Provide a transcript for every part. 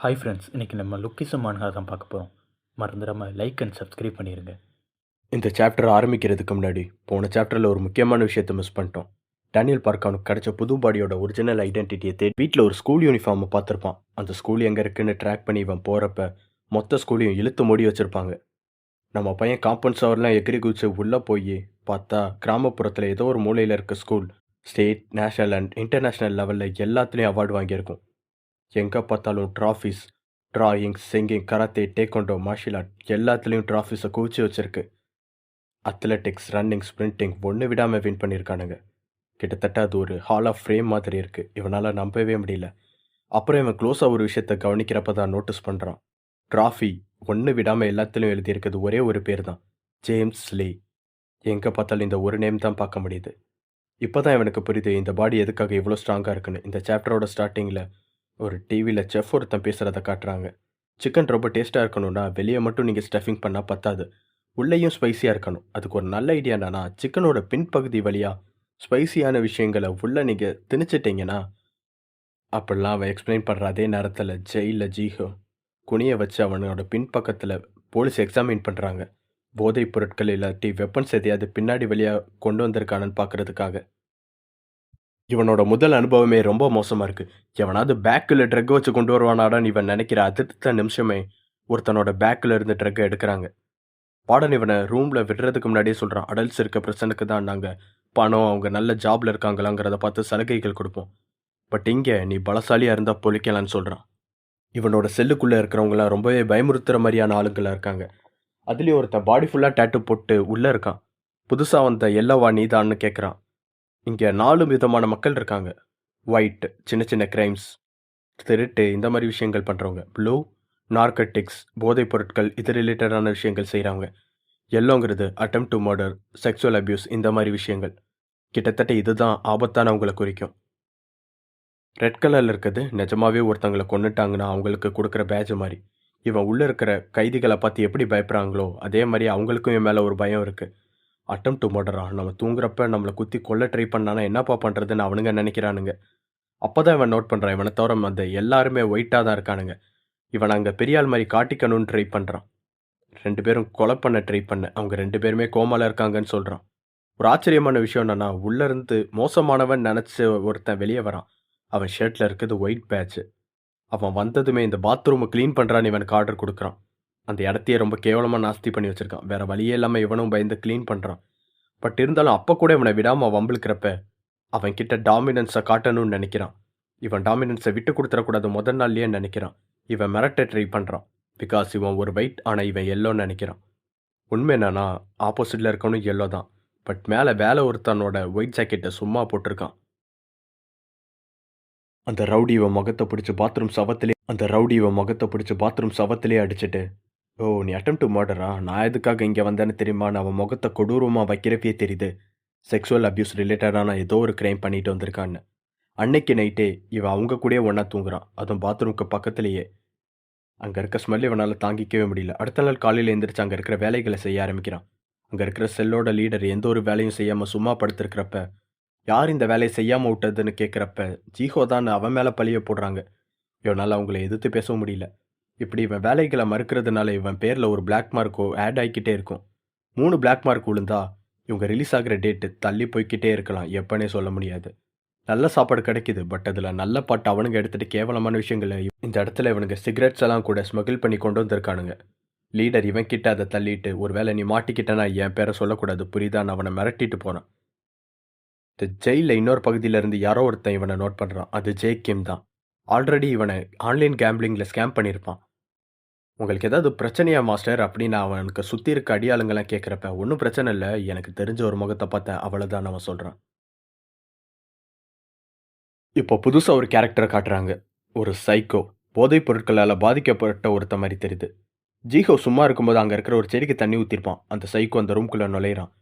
Hi friends, இன்றைக்கி நம்ம லுக்கிசம் மான்கா தான் பார்க்க போகிறோம். மறந்துடாமல் லைக் அண்ட் சப்ஸ்கிரைப் பண்ணிடுங்க. இந்த சாப்டர் ஆரம்பிக்கிறதுக்கு முன்னாடி போன சாப்டரில் ஒரு முக்கியமான விஷயத்தை மிஸ் பண்ணிட்டோம். டேனியல் பார்க் அவனுக்கு கிடைச்ச புது பாடியோட ஒரிஜினல் ஐடென்டிட்டியை தேடி வீட்டில் ஒரு ஸ்கூல் யூனிஃபார்மை பார்த்துருப்பான். அந்த ஸ்கூல் எங்கே இருக்குன்னு ட்ராக் பண்ணி இவன் போகிறப்ப மொத்த ஸ்கூலையும் இழுத்து மூடி வச்சுருப்பாங்க. நம்ம பையன் காம்பவுண்ட் சவர்லாம் எகிரி குதிச்சு உள்ளே போய் பார்த்தா கிராமப்புறத்தில் ஏதோ ஒரு மூலையில் இருக்க school state, national and international லெவலில் எல்லாத்துலேயும் அவார்டு வாங்கியிருக்கும். எங்கே பார்த்தாலும் trophies, drawing, singing, karate, taekwondo, martial art எல்லாத்துலேயும் ட்ராஃபீஸை குவிச்சு வச்சுருக்கு. அத்லெட்டிக்ஸ், ரன்னிங், ஸ்ப்ரிண்டிங் ஒன்று விடாமல் வின் பண்ணியிருக்கானுங்க. கிட்டத்தட்ட அது ஒரு ஹால் ஆஃப் ஃபேம் மாதிரி இருக்குது. இவனால் நம்பவே முடியல. அப்புறம் இவன் க்ளோஸாக ஒரு விஷயத்தை கவனிக்கிறப்ப தான் நோட்டீஸ் பண்ணுறான். ட்ராஃபி ஒன்று விடாமல் எல்லாத்துலேயும் எழுதியிருக்கிறது ஒரே ஒரு பேர் தான், ஜேம்ஸ் லே. எங்கே பார்த்தாலும் இந்த ஒரு நேம் தான் பார்க்க முடியுது. இப்போ தான் இவனுக்கு புரியுது இந்த பாடி எதுக்காக இவ்வளோ ஸ்ட்ராங்காக இருக்குன்னு. இந்த சாப்டரோட ஸ்டார்டிங்கில் ஒரு டிவியில் செஃப் ஒருத்தன் பேசுகிறத காட்டுறாங்க. சிக்கன் ரொம்ப டேஸ்ட்டாக இருக்கணும்னா வெளியே மட்டும் நீங்கள் ஸ்டஃபிங் பண்ணால் பத்தாது, உள்ளேயும் ஸ்பைஸியாக இருக்கணும். அதுக்கு ஒரு நல்ல ஐடியா என்னன்னா, சிக்கனோட பின்பகுதி வழியாக ஸ்பைசியான விஷயங்களை உள்ளே நீங்கள் திணிச்சிட்டிங்கன்னா, அப்படிலாம் அவன் எக்ஸ்பிளைன் பண்ணுற அதே நேரத்தில் ஜெயிலில் ஜீஹோ குனியை வச்சு அவனோட பின்பக்கத்தில் போலீஸ் எக்ஸாமின் பண்ணுறாங்க. போதைப் பொருட்கள் இல்லாட்டி வெப்பன்ஸ் எதையாவது பின்னாடி வழியாக கொண்டு வந்திருக்கானு பார்க்குறதுக்காக. இவனோட முதல் அனுபவமே ரொம்ப மோசமாக இருக்குது. எவனாவது பேக்கில் ட்ரக் வச்சு கொண்டு வருவானாடான்னு இவன் நினைக்கிற அடுத்த நிமிஷமே ஒருத்தனோட பேக்கில் இருந்து ட்ரக்கை எடுக்கிறாங்க. வார்டன் இவனை ரூமில் விடுறதுக்கு முன்னாடியே சொல்கிறான், அடல்ட்ஸ் இருக்க பிரச்சனைக்கு தான் நாங்கள் பணம், அவங்க நல்ல ஜாபில் இருக்காங்களாங்கிறத பார்த்து சலுகைகள் கொடுப்போம். பட் இங்கே நீ பலசாலியாக இருந்தால் பொழிக்கலான்னு சொல்கிறான். இவனோட செல்லுக்குள்ளே இருக்கிறவங்களாம் ரொம்பவே பயமுறுத்துகிற மாதிரியான ஆளுங்களாக இருக்காங்க. அதுலேயும் ஒருத்தன் பாடி ஃபுல்லாக டேட்டு போட்டு உள்ளே இருக்கான். புதுசாக வந்த எல்லோவா நீதான்னு கேட்குறான். இங்கே 4 விதமான மக்கள் இருக்காங்க. ஒயிட் சின்ன சின்ன கிரைம்ஸ், திருட்டு இந்த மாதிரி விஷயங்கள் பண்ணுறவங்க. ப்ளூ நார்கட்டிக்ஸ், போதைப் பொருட்கள் இது ரிலேட்டடான விஷயங்கள் செய்கிறவங்க. எல்லோங்கிறது attempt to murder, sexual abuse இந்த மாதிரி விஷயங்கள். கிட்டத்தட்ட இதுதான் ஆபத்தானவங்களை குறிக்கும். ரெட் கலரில் இருக்கிறது நிஜமாவே ஒருத்தவங்களை கொண்டுட்டாங்கன்னா அவங்களுக்கு கொடுக்குற பேட்ச் மாதிரி. இவன் உள்ளே இருக்கிற கைதிகளை பார்த்து எப்படி பயப்படுறாங்களோ அதே மாதிரி அவங்களுக்கும் என் மேலே ஒரு பயம் இருக்குது. அட்டெம்ப்ட் டு மர்டரா, நம்ம தூங்குறப்ப நம்மளை குத்தி கொல்ல ட்ரை பண்ணானா என்னப்பா பண்ணுறதுன்னு அவனுங்க நினைக்கிறானுங்க. அப்போ தான் இவன் நோட் பண்ணுறான், இவனை தவிர அந்த எல்லாருமே ஒயிட்டாக தான் இருக்கானுங்க. இவன் அங்கே பெரியாள் மாதிரி காட்டிக்கணும்னு ட்ரை பண்ணுறான். 2 பேரும் கொலை பண்ண ட்ரை பண்ண அவங்க 2 பேருமே கோமால இருக்காங்கன்னு சொல்கிறான். ஒரு ஆச்சரியமான விஷயம் என்னன்னா, உள்ளேருந்து மோசமானவன் நினச்சி ஒருத்தன் வெளியே வரான். அவன் ஷர்ட்டில் இருக்கிறது ஒயிட் பேட்ச். அவன் வந்ததுமே இந்த பாத்ரூமை க்ளீன் பண்ணுறான்னு இவனுக்கு ஆர்டர் கொடுக்குறான். அந்த இடத்தையே ரொம்ப கேவலமாக நாஸ்தி பண்ணி வச்சுருக்கான். வேறு வழியே இல்லாமல் இவனும் பயந்து க்ளீன் பண்ணுறான். பட் இருந்தாலும் அப்போ கூட இவனை விடாமல் வம்பிழுக்கிறப்ப அவன் கிட்ட டாமினன்ஸை காட்டணும்னு நினைக்கிறான். இவன் டாமினன்ஸை விட்டு கொடுத்துடக்கூடாது முதல் நாள்லேயே நினைக்கிறான். இவன் மிரட்ட ட்ரை பண்ணுறான். பிகாஸ் இவன் ஒரு ஒயிட், ஆனால் இவன் எல்லோன்னு நினைக்கிறான். உண்மை என்னன்னா, ஆப்போசிட்டில் இருக்கவனும் எல்லோ தான். பட் மேலே வேலை ஒருத்தனோட ஒயிட் ஜாக்கெட்டை சும்மா போட்டிருக்கான். அந்த ரவுடி இவன் முகத்தை பிடிச்சி பாத்ரூம் சவத்திலே அடிச்சுட்டு, ஓ நீ அட்டெம்ப்ட் டு மர்டரா, நான் எதுக்காக இங்கே வந்தேன்னு தெரியுமான்னு அவன் முகத்தை கொடூரமாக வைக்கிறப்பே தெரியுது செக்ஸுவல் அப்யூஸ் ரிலேட்டடான ஏதோ ஒரு க்ரைம் பண்ணிட்டு வந்திருக்கான்னு. அன்னைக்கு நைட்டே இவன் அவங்க கூடயே ஒன்றா தூங்குறான், அதுவும் பாத்ரூமுக்கு பக்கத்துலேயே. அங்கே இருக்க ஸ்மெல் இவனால் தாங்கிக்கவே முடியல. அடுத்த நாள் காலையில் எழுந்திரிச்சு அங்கே இருக்கிற வேலைகளை செய்ய ஆரம்பிக்கிறான். அங்கே இருக்கிற செல்லோட லீடர் எந்த ஒரு வேலையும் செய்யாமல் சும்மா படுத்திருக்கிறப்ப, யார் இந்த வேலையை செய்யாமல் விட்டதுன்னு கேட்குறப்ப ஜீஹோ தான் அவன் மேலே பழிய போடுறாங்க. இவனால் அவங்கள எதிர்த்து பேசவும் முடியல. இப்படி இவன் வேலைகளை மறுக்கிறதுனால இவன் பேரில் ஒரு பிளாக் மார்க்கோ ஆட் ஆகிக்கிட்டே இருக்கும். 3 பிளாக் மார்க் விழுந்தா இவங்க ரிலீஸ் ஆகிற டேட்டு தள்ளி போய்கிட்டே இருக்கலாம், எப்பனே சொல்ல முடியாது. நல்ல சாப்பாடு கிடைக்குது, பட் அதில் நல்ல பாட்டு அவனுங்க எடுத்துகிட்டு கேவலமான விஷயங்களை இந்த இடத்துல இவனுங்க சிகரெட்ஸ் எல்லாம் கூட ஸ்மகிள் பண்ணி கொண்டு வந்திருக்கானுங்க. லீடர் இவன் கிட்ட அதை தள்ளிட்டு, ஒரு வேளை நீ மாட்டிக்கிட்டனா என் பேரை சொல்லக்கூடாது புரியுதான்னு அவனை மிரட்டிட்டு போனான். இந்த ஜெயிலில் இன்னொரு பகுதியிலேருந்து யாரோ ஒருத்தன் இவனை நோட் பண்ணுறான். அது ஜே கிம் தான். ஆல்ரெடி இவனை ஆன்லைன் கேம்பிளிங்கில் ஸ்கேம் பண்ணியிருப்பான். உங்களுக்கு ஏதாவது பிரச்சனையா மாஸ்டர் அப்படின்னு அவனுக்கு சுற்றி இருக்க அடியாளுங்கெல்லாம் கேட்குறப்ப, ஒன்றும் பிரச்சனை இல்லை, எனக்கு தெரிஞ்ச ஒரு முகத்தை பார்த்தேன் அவ்வளோதான் அவன் சொல்கிறான். இப்போ புதுசாக ஒரு கேரக்டரை காட்டுறாங்க. ஒரு சைக்கோ, போதைப் பொருட்களால் பாதிக்கப்பட்ட ஒருத்த மாதிரி தெரியுது. ஜீஹோ சும்மா இருக்கும்போது அங்கே இருக்கிற ஒரு செடிக்கு தண்ணி ஊற்றிருப்பான். அந்த சைக்கோ அந்த ரூம்குள்ளே நுழையிறான்.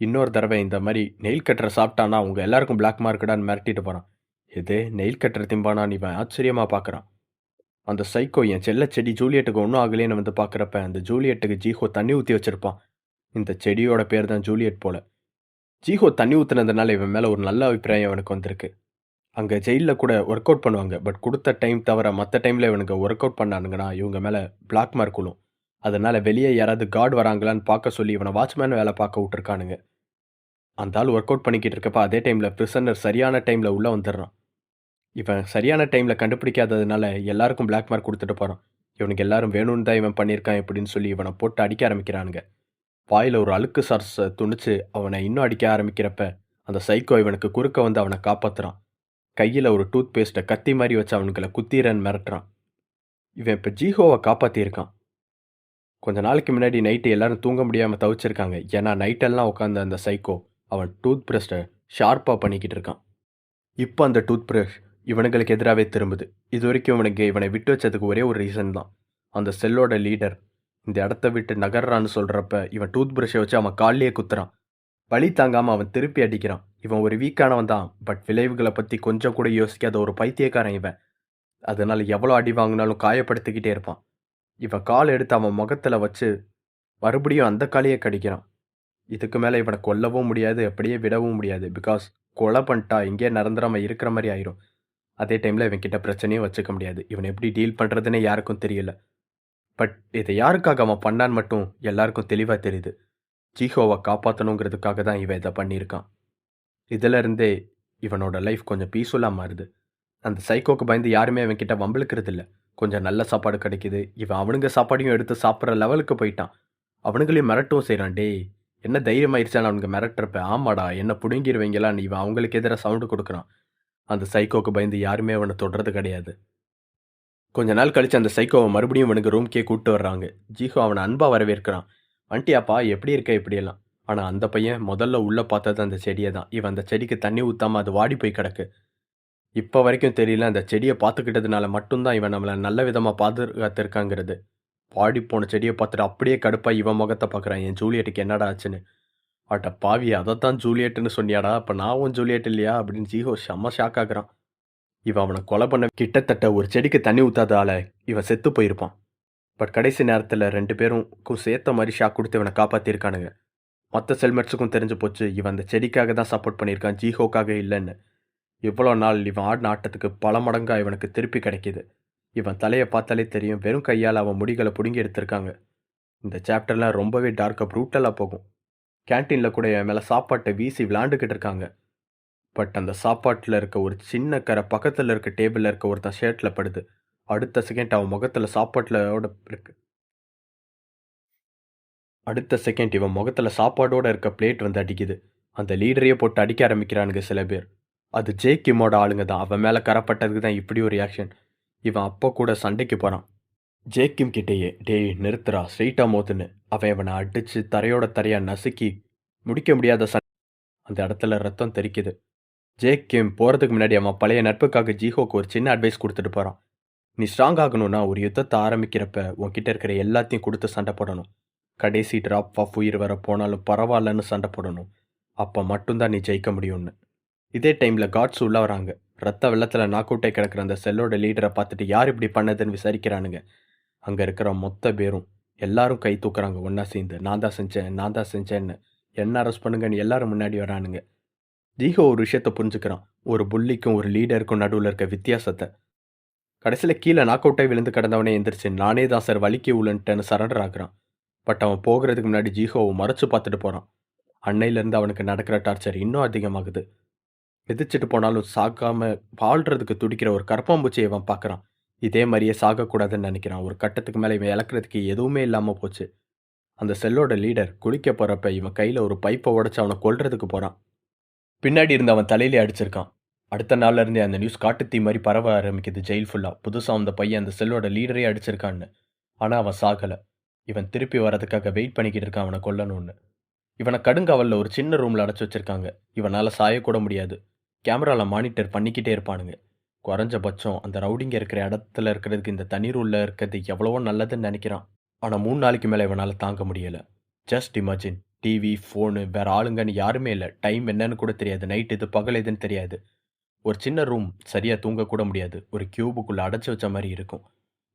இன்னொரு தடவை இந்த மாதிரி நெயில் கட்டரை சாப்பிட்டானா அவங்க எல்லாருக்கும் பிளாக் மார்க்கடான்னு மிரட்டிட்டு போகிறான். இது நெயில் கட்டரை திம்பானான்னு இவன் ஆச்சரியமாக பார்க்குறான். அந்த சைக்கோ என் செல்ல செடி ஜூலியட்டுக்கு ஒன்றும் ஆகலேன்னு வந்து பார்க்குறப்ப அந்த ஜூலியட்டுக்கு ஜீஹோ தண்ணி ஊற்றி வச்சுருப்பான். இந்த செடியோட பேர் தான் ஜூலியட் போல. ஜீஹோ தண்ணி ஊற்றுனதுனால இவன் மேலே ஒரு நல்ல அபிப்பிராயம் அவனுக்கு வந்திருக்கு. அங்கே ஜெயிலில் கூட ஒர்க் அவுட் பண்ணுவாங்க. பட் கொடுத்த டைம் தவிர மற்ற டைமில் இவனுங்க ஒர்க் அவுட் பண்ணானுங்கன்னா இவங்க மேலே பிளாக் மார்க் விழும். அதனால் வெளியே யாராவது கார்டு வராங்களான்னு பார்க்க சொல்லி இவனை வாட்ச்மேன் வேலை பார்க்க விட்டுருக்கானுங்க. அந்த ஆள் ஒர்க் அவுட் பண்ணிக்கிட்டு இருக்கப்ப அதே டைமில் பிரிசனர் சரியான டைமில் உள்ளே வந்துடுறான். இவன் சரியான டைமில் கண்டுபிடிக்காததுனால எல்லாருக்கும் பிளாக் மார்க் கொடுத்துட்டு போகிறான். இவனுக்கு எல்லாரும் வேணும்னு தான் இவன் பண்ணியிருக்கான் இப்படின்னு சொல்லி இவனை போட்டு அடிக்க ஆரம்பிக்கிறானுங்க. வாயில் ஒரு அழுக்கு சார்ஸை துணிச்சு அவனை இன்னும் அடிக்க ஆரம்பிக்கிறப்ப அந்த சைக்கோ இவனுக்கு குறுக்க வந்து அவனை காப்பாற்றுறான். கையில் ஒரு டூத் பேஸ்ட்டை கத்தி மாதிரி வச்சு அவனுங்களை குத்திரன்னு மிரட்டுறான். இவன் இப்போ ஜீஹோவை காப்பாற்றியிருக்கான். கொஞ்ச நாளைக்கு முன்னாடி நைட்டு எல்லாரும் தூங்க முடியாமல் தவிச்சிருக்காங்க. ஏன்னா நைட்டெல்லாம் உட்காந்து அந்த சைக்கோ அவன் டூத் ப்ரஷ்ஷை ஷார்ப்பாக பண்ணிக்கிட்டு இருக்கான். இப்போ அந்த டூத் ப்ரஷ் இவனுங்களுக்கு எதிராகவே திரும்புது. இது வரைக்கும் இவனை விட்டு வச்சதுக்கு ஒரே ஒரு ரீசன் தான். அந்த செல்லோட லீடர் இந்த இடத்த விட்டு நகர்றான்னு சொல்கிறப்ப இவன் டூத் ப்ரஷ்ஷை வச்சு அவன் காலிலேயே குத்துறான். வலி தாங்காமல் அவன் திருப்பி அடிக்கிறான். இவன் ஒரு வீக்கானவன் தான், பட் விளைவுகளை பற்றி கொஞ்சம் கூட யோசிக்காத ஒரு பைத்தியக்காரன் இவன். அதனால் எவ்வளோ அடி வாங்கினாலும் காயப்படுத்திக்கிட்டே இருப்பான். இவன் கால் எடுத்து அவன் முகத்தில் வச்சு மறுபடியும் அந்த காலையே கடிக்கிறான். இதுக்கு மேலே இவனை கொல்லவும் முடியாது, அப்படியே விடவும் முடியாது. பிகாஸ் கொலை பண்ணிட்டா இங்கே நிரந்தரமாக இருக்கிற மாதிரி ஆயிரும். அதே டைமில் இவன் கிட்ட பிரச்சனையும் வச்சுக்க முடியாது. இவன் எப்படி டீல் பண்ணுறதுன்னே யாருக்கும் தெரியல. பட் இதை யாருக்காக அவன் பண்ணான்னு மட்டும் எல்லாருக்கும் தெளிவாக தெரியுது. ஜீஹோவை காப்பாற்றணுங்கிறதுக்காக தான் இவன் இதை பண்ணியிருக்கான். இதிலருந்தே இவனோட லைஃப் கொஞ்சம் பீஸ்ஃபுல்லாக மாறுது. அந்த சைக்கோக்கு பயந்து யாருமே அவன் கிட்ட வம்பிழுக்கிறது இல்லை. கொஞ்சம் நல்ல சாப்பாடு கிடைக்குது. இவன் அவனுங்க சாப்பாடையும் எடுத்து சாப்பிட்ற லெவலுக்கு போயிட்டான். அவனுங்களையும் மிரட்டவும் செய்கிறான். டேய் என்ன தைரியமாயிருச்சான்னு அவனுங்க மிரட்டுறப்ப ஆமாடா என்ன பிடுங்கிடுவீங்களான்னு இவன் அவங்களுக்கு எதிராக சவுண்டு கொடுக்குறான். அந்த சைக்கோக்கு பயந்து யாருமே அவனை தொடுறது கிடையாது. கொஞ்ச நாள் கழித்து அந்த சைக்கோவை மறுபடியும் அவனுக்கு ரூம்கே கூப்பிட்டு வர்றாங்க. ஜீஹோ அவனை அன்பாக வரவேற்கிறான். வண்டியாப்பா எப்படி இருக்க இப்படியெல்லாம். ஆனால் அந்த பையன் முதல்ல உள்ளே பார்த்தது அந்த செடியை தான். இவன் அந்த செடிக்கு தண்ணி ஊற்றாமல் அது வாடி போய் கிடக்கு. இப்போ வரைக்கும் தெரியல அந்த செடியை பார்த்துக்கிட்டதுனால மட்டும்தான் இவன் நம்மளை நல்ல விதமாக பாதுகாத்திருக்காங்கிறது. பாடி போன செடியை பார்த்துட்டு அப்படியே கடுப்பாக இவன் முகத்தை பார்க்குறான். என் ஜூலியட்டுக்கு என்னடா ஆச்சுன்னு. அட்ட பாவி அதைத்தான் ஜூலியட்டுன்னு சொன்னியாடா, அப்போ நான் உன் ஜூலியட் இல்லையா அப்படின்னு ஜீஹோ செம்ம ஷாக் ஆகுறான். இவன் அவனை கொலை பண்ண கிட்டத்தட்ட ஒரு செடிக்கு தண்ணி ஊற்றாதால இவன் செத்து போயிருப்பான். பட் கடைசி நேரத்தில் 2 பேருக்கும் சேர்த்த மாதிரி ஷாக் கொடுத்து இவனை காப்பாற்றிருக்கானுங்க. மற்ற செல்மெட்ஸுக்கும் தெரிஞ்சு போச்சு இவன் அந்த செடிக்காக தான் சப்போர்ட் பண்ணியிருக்கான், ஜீஹோக்காக இல்லைன்னு. இவ்வளோ நாள் இவன் ஆடின ஆட்டத்துக்கு பல மடங்காக இவனுக்கு திருப்பி கிடைக்கிது. இவன் தலையை பார்த்தாலே தெரியும் வெறும் கையால் அவன் முடிகளை பிடுங்கி எடுத்திருக்காங்க. இந்த சாப்டர்லாம் ரொம்பவே டார்க்காக ப்ரூட்டலாக போகும். கேன்டீனில் கூட என் மேலே சாப்பாட்டை வீசி விளாண்டுக்கிட்டு இருக்காங்க. பட் அந்த சாப்பாட்டில் இருக்க ஒரு சின்ன கரை பக்கத்தில் இருக்க டேபிளில் இருக்க ஒருத்தன் ஷர்ட்டில் படுது. அடுத்த செகண்ட் அவன் முகத்தில் சாப்பாட்டிலோட இருக்கு. அடுத்த செகண்ட் இவன் முகத்தில் சாப்பாடோடு இருக்க பிளேட் வந்து அடிக்குது. அந்த லீடரையே போட்டு அடிக்க ஆரம்பிக்கிறானுங்க சில பேர். அது ஜே கிம்மோட ஆளுங்க தான். அவன் மேலே கரப்பட்டதுக்கு தான் இப்படி ஒரு ரியாக்ஷன். இவன் அப்போ கூட சண்டைக்கு போகிறான். ஜே கிம் கிட்டேயே டேய் நிறுத்துறா ஸ்ட்ரெயிட்டாக மோத்துன்னு அவன் இவனை அடித்து தரையோட தரையாக நசுக்கி முடிக்க முடியாத அந்த இடத்துல ரத்தம் தெரிக்குது. ஜே கிம் போகிறதுக்கு முன்னாடி அவன் பழைய நட்புக்காக ஜீஹோக்கு ஒரு சின்ன அட்வைஸ் கொடுத்துட்டு போகிறான். நீ ஸ்ட்ராங் ஆகணும்னா ஒரு யுத்தத்தை ஆரம்பிக்கிறப்ப உன்கிட்ட இருக்கிற எல்லாத்தையும் கொடுத்து சண்டை போடணும். கடைசி ட்ராப் ஆஃப் உயிர் வர போனாலும் பரவாயில்லன்னு சண்டை போடணும். அப்போ மட்டும்தான் நீ ஜெயிக்க முடியும்னு. இதே டைமில் காட்ஸ் உள்ள வராங்க. ரத்த வெள்ளத்தில் நாக் அவுட்டே கிடக்கிற அந்த செல்லோட லீடரை பார்த்துட்டு யார் இப்படி பண்ணதுன்னு விசாரிக்கிறானுங்க. அங்கே இருக்கிற மொத்த பேரும் எல்லாரும் கை தூக்குறாங்க ஒன்றா சேர்ந்து. நான் தான் செஞ்சேன்னு என்ன அரெஸ்ட் பண்ணுங்கன்னு எல்லாரும் முன்னாடி வரானுங்க. ஜீஹோ ஒரு விஷயத்த புரிஞ்சுக்கிறான். ஒரு புள்ளிக்கும் ஒரு லீடருக்கும் நடுவில் இருக்க வித்தியாசத்தை. கடைசியில் கீழே நாக் அவுட்டை விழுந்து கிடந்தவனே எந்திரிச்சு நானே தான் சார் வலிக்கு உள்ளன்ட்டேன்னு சரண்டர் ஆகுறான். பட் அவன் போகிறதுக்கு முன்னாடி ஜீஹோவை மறைச்சு பார்த்துட்டு போகிறான். அன்னையிலேருந்து அவனுக்கு நடக்கிற டார்ச்சர் இன்னும் அதிகமாகுது. மிதிச்சிட்டு போனாலும் சாகாமல் வாழ்கிறதுக்கு துடிக்கிற ஒரு கரப்பாம்பூச்சியை அவன் பார்க்குறான். இதே மாதிரியே சாகக்கூடாதுன்னு நினைக்கிறான். ஒரு கட்டத்துக்கு மேலே இவன் இழக்கிறதுக்கு எதுவுமே இல்லாமல் போச்சு. அந்த செல்லோட லீடர் குளிக்க போகிறப்ப இவன் கையில் ஒரு பைப்பை உடச்சி அவனை கொல்றதுக்கு போகிறான். பின்னாடி இருந்து அவன் தலையிலே அடிச்சிருக்கான். அடுத்த நாள்லேருந்தே அந்த நியூஸ் காட்டுத்தீ மாதிரி பரவ ஆரம்பிக்குது ஜெயில் ஃபுல்லாக. புதுசாக அந்த பையன் அந்த செல்லோட லீடரே அடிச்சிருக்கான்னு. ஆனால் அவன் சாகலை. இவன் திருப்பி வரதுக்காக வெயிட் பண்ணிக்கிட்டு இருக்கான் அவனை கொல்லணும்னு. இவனை கடுங்காவலில் ஒரு சின்ன ரூமில் அடைச்சி வச்சுருக்காங்க. இவனால் சாயக்கூட முடியாது. கேமராவில் மானிட்டர் பண்ணிக்கிட்டே இருப்பானுங்க. குறைஞ்சபட்சம் அந்த ரவுடிங்க இருக்கிற இடத்துல இருக்கிறதுக்கு இந்த தண்ணீர் உள்ள இருக்கிறது எவ்வளவோ நல்லதுன்னு நினைக்கிறான். ஆனால் 3 நாளைக்கு மேலே இவனால் தாங்க முடியலை. ஜஸ்ட் இமேஜின், டிவி ஃபோனு வேறு ஆளுங்கன்னு யாருமே இல்லை. டைம் என்னன்னு கூட தெரியாது. நைட் இது பகல் எதுன்னு தெரியாது. ஒரு சின்ன ரூம், சரியாக தூங்கக்கூட முடியாது. ஒரு கியூபுக்குள்ளே அடைச்சி வச்ச மாதிரி இருக்கும்.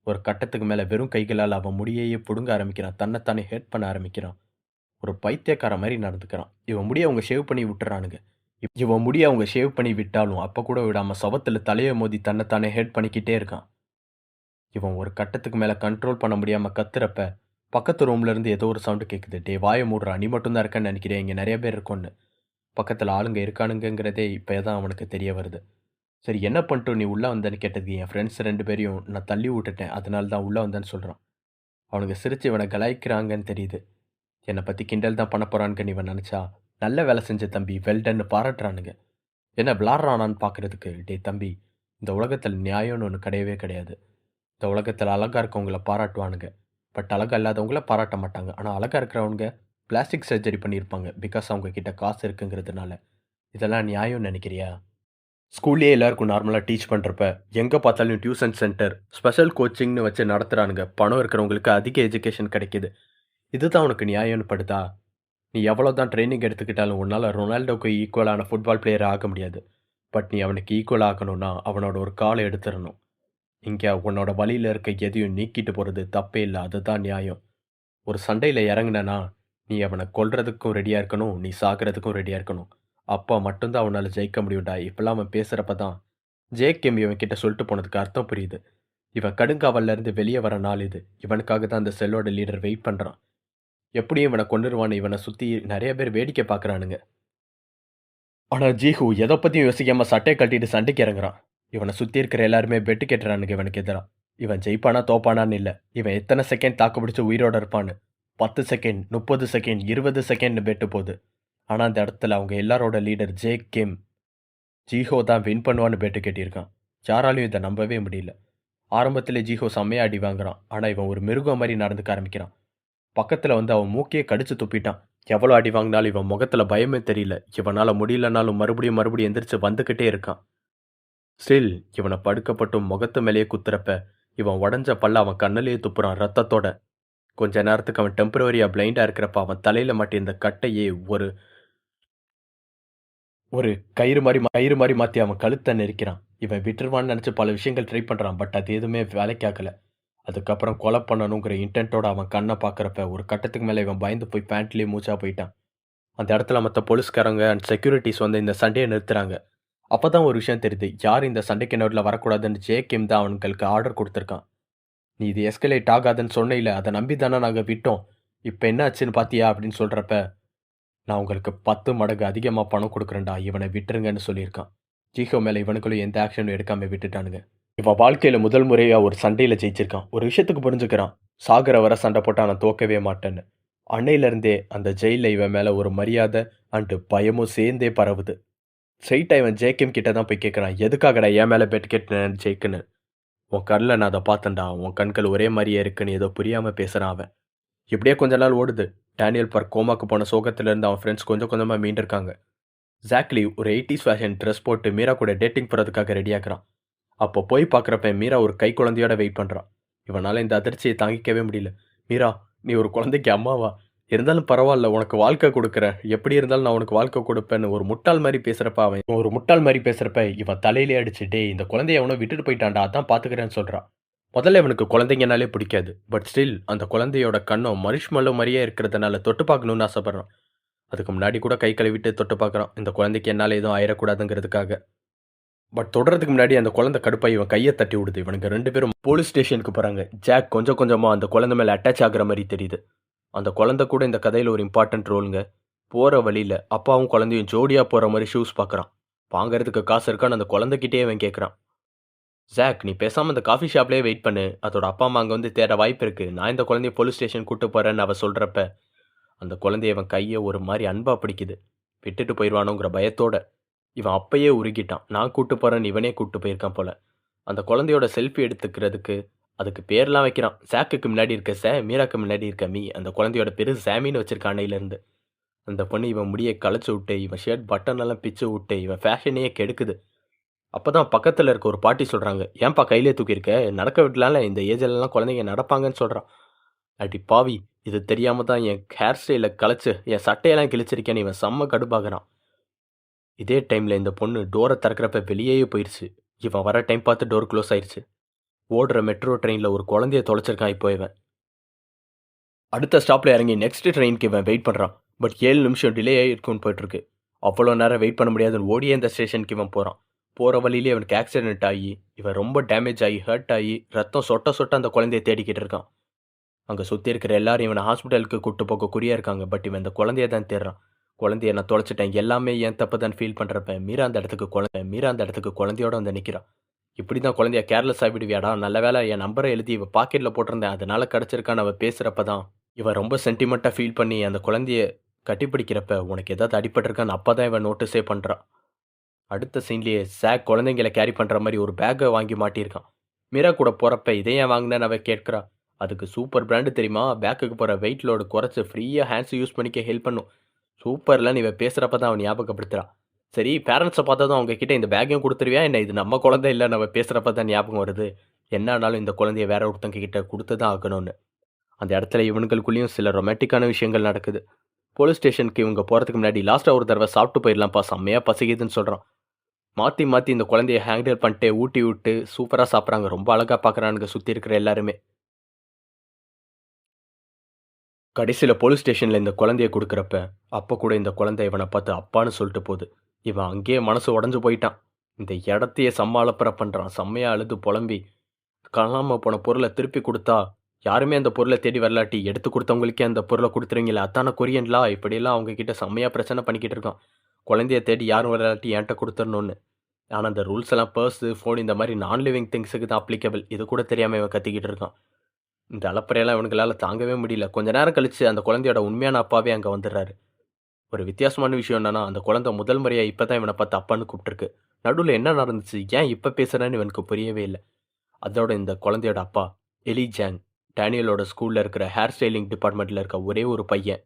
ஒரு கட்டத்துக்கு மேலே வெறும் கைகளால் அவன் முடியையே பிடுங்க ஆரம்பிக்கிறான். தன்னைத்தானே ஹேட் பண்ண ஆரம்பிக்கிறான். ஒரு பைத்தியக்கார மாதிரி நடந்துக்கிறான். இவன் முடிய அவங்க ஷேவ் பண்ணி விட்டுறானுங்க. இவன் முடிய அவங்க ஷேவ் பண்ணி விட்டாலும் அப்போ கூட விடாமல் சவத்தில் தலையை மோதி தன்னைத்தானே ஹெட் பண்ணிக்கிட்டே இருக்கான். இவன் ஒரு கட்டத்துக்கு மேலே கண்ட்ரோல் பண்ண முடியாமல் கத்துறப்ப பக்கத்து ரூம்ல இருந்து ஏதோ ஒரு சவுண்டு கேட்குது. டே வாயை மூடுறா, நீ மட்டும்தான் இருக்கன்னு நினைக்கிறேன், இங்கே நிறைய பேர் இருக்கோன்னு. பக்கத்தில் ஆளுங்க இருக்கானுங்கிறதே இப்போ தான் அவனுக்கு தெரிய வருது. சரி என்ன பண்ணிட்டு நீ உள்ளே வந்தேன்னு கேட்டதுக்கு என் ஃப்ரெண்ட்ஸ் 2 பேரையும் நான் தள்ளி விட்டுட்டேன், அதனால தான் உள்ளே வந்தேன்னு சொல்கிறான். அவனுக்கு சிரித்து இவனை கலாய்க்கிறாங்கன்னு தெரியுது. என்னை பற்றி கிண்டல் தான் பண்ண போகிறான்னு இவன் நினச்சா நல்ல வேலை செஞ்ச தம்பி, வெல்டன்னு பாராட்டுறானுங்க. என்ன விளாட்றானான்னு பார்க்குறதுக்கு. டே தம்பி, இந்த உலகத்தில் நியாயம்னு ஒன்று கிடையவே கிடையாது. இந்த உலகத்தில் அழகாக இருக்கவங்கள பாராட்டுவானுங்க, பட் அழகாக இல்லாதவங்கள பாராட்ட மாட்டாங்க. ஆனால் அழகாக இருக்கிறவங்க பிளாஸ்டிக் சர்ஜரி பண்ணியிருப்பாங்க, பிகாஸ் அவங்க கிட்ட காசு இருக்குங்கிறதுனால. இதெல்லாம் நியாயம்னு நினைக்கிறியா? ஸ்கூல்லேயே எல்லாருக்கும் நார்மலாக டீச் பண்ணுறப்ப எங்கே பார்த்தாலும் டியூஷன் சென்டர், ஸ்பெஷல் கோச்சிங்னு வச்சு நடத்துகிறானுங்க. பணம் இருக்கிறவங்களுக்கு அதிக எஜுகேஷன் கிடைக்கிது. இதுதான் உனக்கு நியாயம்னு படுதா? நீ எவ்வளோ தான் ட்ரைனிங் எடுத்துக்கிட்டாலும் உன்னால் ரொனால்டோக்கு ஈக்குவலான ஃபுட்பால் பிளேயர் ஆக முடியாது. பட் நீ அவனுக்கு ஈக்குவல் ஆகணும்னா அவனோட ஒரு காலை எடுத்துடணும். இங்கே உன்னோட வழியில் இருக்க எதையும் நீக்கிட்டு போகிறது தப்பே இல்லை, அதுதான் நியாயம். ஒரு சண்டையில் இறங்குனனா நீ அவனை கொல்றதுக்கும் ரெடியாக இருக்கணும், நீ சாகிறதுக்கும் ரெடியாக இருக்கணும். அப்போ மட்டும்தான் அவனால் ஜெயிக்க முடியும்டா. இப்போல்லாம் அவன் பேசுகிறப்ப தான் ஜேகேம் இவன் கிட்ட சொல்லிட்டு போனதுக்கு அர்த்தம் புரியுது. இவன் கடுங்காவல்லேருந்து வெளியே வர நாள் இது. இவனுக்காக தான் அந்த செல்லோட லீடர் வெயிட் பண்ணுறான். எப்படியும் இவனை கொண்டுருவான்னு இவனை சுற்றி நிறைய பேர் வேடிக்கை பார்க்குறானுங்க. ஆனால் ஜீஹு எதை பற்றியும் யோசிக்காமல் சட்டையை கட்டிட்டு சண்டைக்கு இறங்குறான். இவனை சுற்றி இருக்கிற எல்லாருமே பெட்டு கட்டுறானுங்க இவனுக்கு எதிராக. இவன் ஜெயிப்பானா தோப்பானான்னு இல்லை, இவன் எத்தனை செகண்ட் தாக்கு பிடிச்சி உயிரோட இருப்பான்னு. 10 செகண்ட், 30 செகண்ட், 20 செகண்ட்னு பெட்டு போகுது. ஆனால் அந்த இடத்துல அவங்க எல்லாரோட லீடர் ஜேகேம் ஜீஹோ தான் வின் பண்ணுவான்னு பெட்டு கட்டியிருக்கான். யாராலையும் இதை நம்பவே முடியல. ஆரம்பத்திலே ஜீஹோ செம்மையா அடி வாங்குறான். ஆனால் இவன் ஒரு மிருகம் மாதிரி நடந்துக்க ஆரம்பிக்கிறான். பக்கத்தில் வந்து அவன் மூக்கையே கடிச்சு துப்பிட்டான். எவ்வளோ அடி வாங்கினாலும் இவன் முகத்தில் பயமே தெரியல. இவனால் முடியலனாலும் மறுபடியும் எந்திரிச்சு வந்துக்கிட்டே இருக்கான். ஸ்டில் இவனை படுக்கப்பட்டும் முகத்து மேலேயே குத்துறப்ப இவன் உடஞ்ச பல்ல அவன் கண்ணிலேயே துப்புறான் ரத்தத்தோட. கொஞ்ச நேரத்துக்கு அவன் டெம்பரவரியாக பிளைண்டாக இருக்கிறப்ப அவன் தலையில் மாட்டி இந்த கட்டையே ஒரு கயிறு மாதிரி மாற்றி அவன் கழுத்தை நெரிக்கிறான். இவன் விட்டுருவான்னு நினச்சி பல விஷயங்கள் ட்ரை பண்ணுறான், பட் அது எதுவுமே வேலைக்காகலை. அதுக்கப்புறம் கொலை பண்ணணுங்கிற இன்டென்ட்டோட அவன் கண்ணை பார்க்குறப்ப ஒரு கட்டத்துக்கு மேலே இவன் பயந்து போய் பேண்ட்லேயே மூச்சா போயிட்டான். அந்த இடத்துல மற்ற போலீஸ்காரங்க அண்ட் செக்யூரிட்டிஸ் வந்து இந்த சண்டையை நிறுத்துறாங்க. அப்போ தான் ஒரு விஷயம் தெரியுது, யார் இந்த சண்டைக்கு நடுவில் வரக்கூடாதுன்னு ஜேகேம் தான் அவனுங்களுக்கு ஆர்டர் கொடுத்துருக்கான். நீ இது எஸ்கலேட் ஆகாதுன்னு சொன்ன, அதை நம்பி தானே நாங்கள் விட்டோம், இப்போ என்ன ஆச்சுன்னு பார்த்தியா அப்படின்னு சொல்கிறப்ப, நான் உங்களுக்கு 10 மடங்கு அதிகமாக பணம் கொடுக்குறேன்டா, இவனை விட்டுருங்கன்னு சொல்லியிருக்கான். ஜீஹோ மேலே இவனுக்குள்ள எந்த ஆக்ஷனும் எடுக்காமல் விட்டுட்டானுங்க. இவன் வாழ்க்கையில் முதல் முறையாக ஒரு சண்டையில் ஜெயிச்சிருக்கான். ஒரு விஷயத்துக்கு புரிஞ்சுக்கிறான், சாகிற வர சண்டை போட்டால் நான் தோக்கவே மாட்டேன்னு. அன்னையிலேருந்தே அந்த ஜெயிலில் இவன் மேலே ஒரு மரியாதை அண்டு பயமும் சேர்ந்தே பரவுது. ஸ்ட்ரைட்டாக இவன் ஜேகேம் கிட்ட தான் போய் கேட்குறான், எதுக்காகடா என் மேலே பெட் கேட்டேன் ஜெயிக்குன்னு. உன் கண்ணில் நான் அதை பார்த்தேன்டா, உன் கண்கள் ஒரே மாதிரியே இருக்குன்னு ஏதோ புரியாமல் பேசுகிறான் அவன். இப்படியே கொஞ்ச நாள் ஓடுது. டேனியல் பார்க் கோமாக்கு போன சோகத்திலேருந்து அவன் ஃப்ரெண்ட்ஸ் கொஞ்சம் கொஞ்சமாக மீண்டிருக்காங்க. ஜாக்லி ஒரு 80s ஃபேஷன் ட்ரெஸ் போட்டு மீரா கூட டேட்டிங் போகிறதுக்காக ரெடியாகிறான். அப்போ போய் பார்க்குறப்ப மீரா ஒரு கை குழந்தையோட வெயிட் பண்ணுறான். இவனால் இந்த அதிர்ச்சியை தாங்கிக்கவே முடியல. மீரா, நீ ஒரு குழந்தைக்கு அம்மாவா? இருந்தாலும் பரவாயில்ல, உனக்கு வாழ்க்கை கொடுக்குறேன், எப்படி இருந்தாலும் நான் உனக்கு வாழ்க்கை கொடுப்பேன்னு ஒரு முட்டாள் மாதிரி பேசுகிறப்ப இவன் தலையிலே அடிச்சு, டே இந்த குழந்தைய அவனை விட்டுட்டு போயிட்டான்டா, அதான் பார்த்துக்கிறேன்னு சொல்கிறான். முதல்ல இவனுக்கு குழந்தைங்கனாலே பிடிக்காது, பட் ஸ்டில் அந்த குழந்தையோட கண்ணம் மரிஷ்மல்லோ மாதிரியே இருக்கிறதுனால தொட்டு பார்க்கணுன்னு ஆசைப்பட்றான். அதுக்கு முன்னாடி கூட கை கழுவிட்டு தொட்டு பார்க்குறான், இந்த குழந்தைக்கு என்னால் எதுவும் ஆயிடக்கூடாதுங்கிறதுக்காக. பட் தொடறதுக்கு முன்னாடி அந்த குழந்தை கடுப்பாக இவன் கையை தட்டி விடுது. இவனுக்கு 2 பேரும் போலீஸ் ஸ்டேஷனுக்கு போகிறாங்க. ஜாக் கொஞ்சம் கொஞ்சமாக அந்த குழந்தை மேலே அட்டாச் ஆகிற மாதிரி தெரியுது. அந்த குழந்தை கூட இந்த கதையில் ஒரு இம்பார்ட்டன்ட் ரோலுங்க. போகிற வழியில் அப்பாவும் குழந்தையும் ஜோடியாக போகிற மாதிரி ஷூஸ் பார்க்குறான். வாங்கிறதுக்கு காசு இருக்கான்னு அந்த குழந்தைகிட்டே அவன் கேட்குறான். ஜாக், நீ பேசாமல் அந்த காஃபி ஷாப்லேயே வெயிட் பண்ணு, அதோட அப்பா அம்மா அங்கே வந்து தேட வாய்ப்பு இருக்குது, நான் இந்த குழந்தைய போலீஸ் ஸ்டேஷன் கூப்பிட்டு போகிறேன்னு அவன் சொல்கிறப்ப அந்த குழந்தைய அவன் கையை ஒரு மாதிரி அன்பாக பிடிக்குது. விட்டுட்டு போயிடுவானோங்கிற பயத்தோட இவன் அப்பயே உருகிட்டான். நான் கூப்பிட்டு போகிறேன்னு இவனே கூப்பிட்டு போயிருக்கான் போல. அந்த குழந்தையோட செல்ஃபி எடுத்துக்கிறதுக்கு அதுக்கு பேர்லாம் வைக்கிறான். ஜாக்குக்கு முன்னாடி இருக்க சே, மீராக்கு முன்னாடி இருக்க மீ. அந்த குழந்தையோட பேர் சாமின்னு வச்சிருக்கான் அன்னையிலேருந்து. அந்த பொண்ணு இவன் முடியை களைச்சி விட்டு, இவன் ஷர்ட் பட்டனெல்லாம் பிச்சு விட்டு, இவன் ஃபேஷனையே கெடுக்குது. அப்போ தான் பக்கத்தில் இருக்க ஒரு பாட்டி சொல்கிறாங்க, ஏன்பா கையிலே தூக்கியிருக்க, நடக்க விடலாம்ல, இந்த ஏஜ்லலாம் குழந்தைங்க நடப்பாங்கன்னு சொல்கிறான். அடி பாவி, இது தெரியாமல் தான் என் ஹேர் ஸ்டைலை களைச்சு என் சட்டையெல்லாம் கிழிச்சிருக்கேன்னு இவன் செம்ம கடுப்பாகிறான். இதே டைமில் இந்த பொண்ணு டோரை திறக்கிறப்ப வெளியேயே போயிடுச்சு. இவன் வர டைம் பார்த்து டோர் க்ளோஸ் ஆயிடுச்சு. ஓடுற மெட்ரோ ட்ரெயினில் ஒரு குழந்தைய தொலைச்சிருக்கான் இப்போ இவன். அடுத்த ஸ்டாப்பில் இறங்கி நெக்ஸ்ட் ட்ரெயினுக்கு இவன் வெயிட் பண்ணுறான். பட் 7 நிமிஷம் டிலே ஆகிருக்குன்னு போயிட்டுருக்கு. அவ்வளோ நேரம் வெயிட் பண்ண முடியாதுன்னு ஓடியே இந்த ஸ்டேஷனுக்கு இவன் போகிறான். போகிற வழியிலே இவனுக்கு ஆக்சிடென்ட் ஆகி இவன் ரொம்ப டேமேஜ் ஆகி ஹர்ட் ஆகி ரத்தம் சொட்ட சொட்ட அந்த குழந்தைய தேடிக்கிட்டு இருக்கான். அங்கே சுற்றி இருக்கிற எல்லாரும் இவனை ஹாஸ்பிட்டலுக்கு கூட்டு போக குறியா இருக்காங்க. பட் இவன் இந்த குழந்தைய தான் தேடுறான். குழந்தைய நான் தொலைச்சிட்டேன், எல்லாமே என் தப்பு தான் ஃபீல் பண்ணுறப்ப மீரா அந்த இடத்துக்கு குழந்தையோட வந்து நிற்கிறான். இப்படி தான் குழந்தைய கேர்லெஸ்ஸாக விடுவியாடா, நல்ல வேளை என் நம்பரை எழுதி இவன் பாக்கெட்டில் போட்டிருந்தேன், அதனால கிடச்சிருக்கான்னு அவள் பேசுகிறப்ப தான் இவன் ரொம்ப சென்டிமெண்ட்டாக ஃபீல் பண்ணி அந்த குழந்தைய கட்டிப்பிடிக்கிறப்ப உனக்கு ஏதாவது அடிபட்டிருக்கான்னு அப்போ தான் இவன் நோட்டீஸே பண்ணுறான். அடுத்த சீன்லேயே சாக் குழந்தைங்களை கேரி பண்ணுற மாதிரி ஒரு பேக்கை வாங்கி மாட்டியிருக்கான். மீரா கூட போகிறப்ப இதை ஏன் வாங்கினேன்னு அவன் கேட்குறா. அதுக்கு சூப்பர் பிராண்டு தெரியுமா, பேக்குக்கு போகிற வெயிட் லோடு குறைச்சி ஃப்ரீயாக ஹேண்ட்ஸ் யூஸ் பண்ணிக்க ஹெல்ப் பண்ணும். சூப்பர்லாம் இவன் பேசுகிறப்ப தான் அவன் ஞாபகப்படுத்துகிறான். சரி, பேரண்ட்ஸை பார்த்ததும் அவங்க கிட்ட இந்த பேக்கையும் கொடுத்துருவியா என்ன, இது நம்ம குழந்தை இல்லை, நம்ம பேசுகிறப்ப தான் ஞாபகம் வருது, என்ன ஆனாலும் இந்த குழந்தைய வேற ஒருத்தங்க கிட்ட கொடுத்து தான் ஆகணும்னு. அந்த இடத்துல இவனுங்களுக்குள்ளேயும் சில ரொமான்டிக்கான விஷயங்கள் நடக்குது. போலீஸ் ஸ்டேஷனுக்கு இவங்க போகிறதுக்கு முன்னாடி லாஸ்ட்டாக ஒரு தடவை சாப்பிட்டு போயிடலாம்ப்பா, செம்மையாக பசிக்குதுன்னு சொல்கிறான். மாற்றி மாற்றி இந்த குழந்தைய ஹேண்டில் பண்ணிட்டு ஊட்டி விட்டு சூப்பராக சாப்பிட்றாங்க. ரொம்ப அழகாக பார்க்குறானுங்க சுற்றி இருக்கிற எல்லாருமே. கடைசியில் போலீஸ் ஸ்டேஷனில் இந்த குழந்தைய கொடுக்குறப்ப அப்போ கூட இந்த குழந்தை இவனை பார்த்து அப்பான்னு சொல்லிட்டு போகுது. இவன் அங்கேயே மனசு உடஞ்சு போயிட்டான். இந்த இடத்தையே செம்ம பண்ணுறான். செம்மையாக அழுது புலம்பி காணாமல் போன பொருளை திருப்பி கொடுத்தா யாருமே அந்த பொருளை தேடி வரலாட்டி எடுத்து கொடுத்தவங்களுக்கே அந்த பொருளை கொடுத்துருவீங்களா, அத்தான கொரியன்லா, இப்படியெல்லாம் அவங்க கிட்ட செம்மையாக பிரச்சனை பண்ணிக்கிட்டு இருக்கான். குழந்தைய தேடி யாரும் வரலாட்டி என்கிட்ட கொடுத்துடணுன்னு. ஆனால் அந்த ரூல்ஸ் எல்லாம் பர்ஸு ஃபோன் இந்த மாதிரி நான் லிவிங் திங்ஸுக்கு தான் அப்ளிகபிள். இது கூட தெரியாமல் இவன் கத்திக்கிட்டு இருக்கான். இந்த அலப்பறையெல்லாம் இவனுங்களால் தாங்கவே முடியல. கொஞ்ச நேரம் கழித்து அந்த குழந்தையோட உண்மையான அப்பாவே அங்கே வந்துடுறாரு. ஒரு வித்தியாசமான விஷயம் என்னன்னா, அந்த குழந்தை முதல் முறையாக இப்போ தான் இவனை பார்த்து அப்பான்னு கூப்பிட்டுருக்கு. நடுவில் என்ன நடந்துச்சு, ஏன் இப்போ பேசுகிறேன்னு இவனுக்கு புரியவே இல்லை. அதோட இந்த குழந்தையோட அப்பா எலி ஜாங், டேனியலோட ஸ்கூலில் இருக்கிற ஹேர் ஸ்டைலிங் டிபார்ட்மெண்ட்டில் இருக்க ஒரே ஒரு பையன்.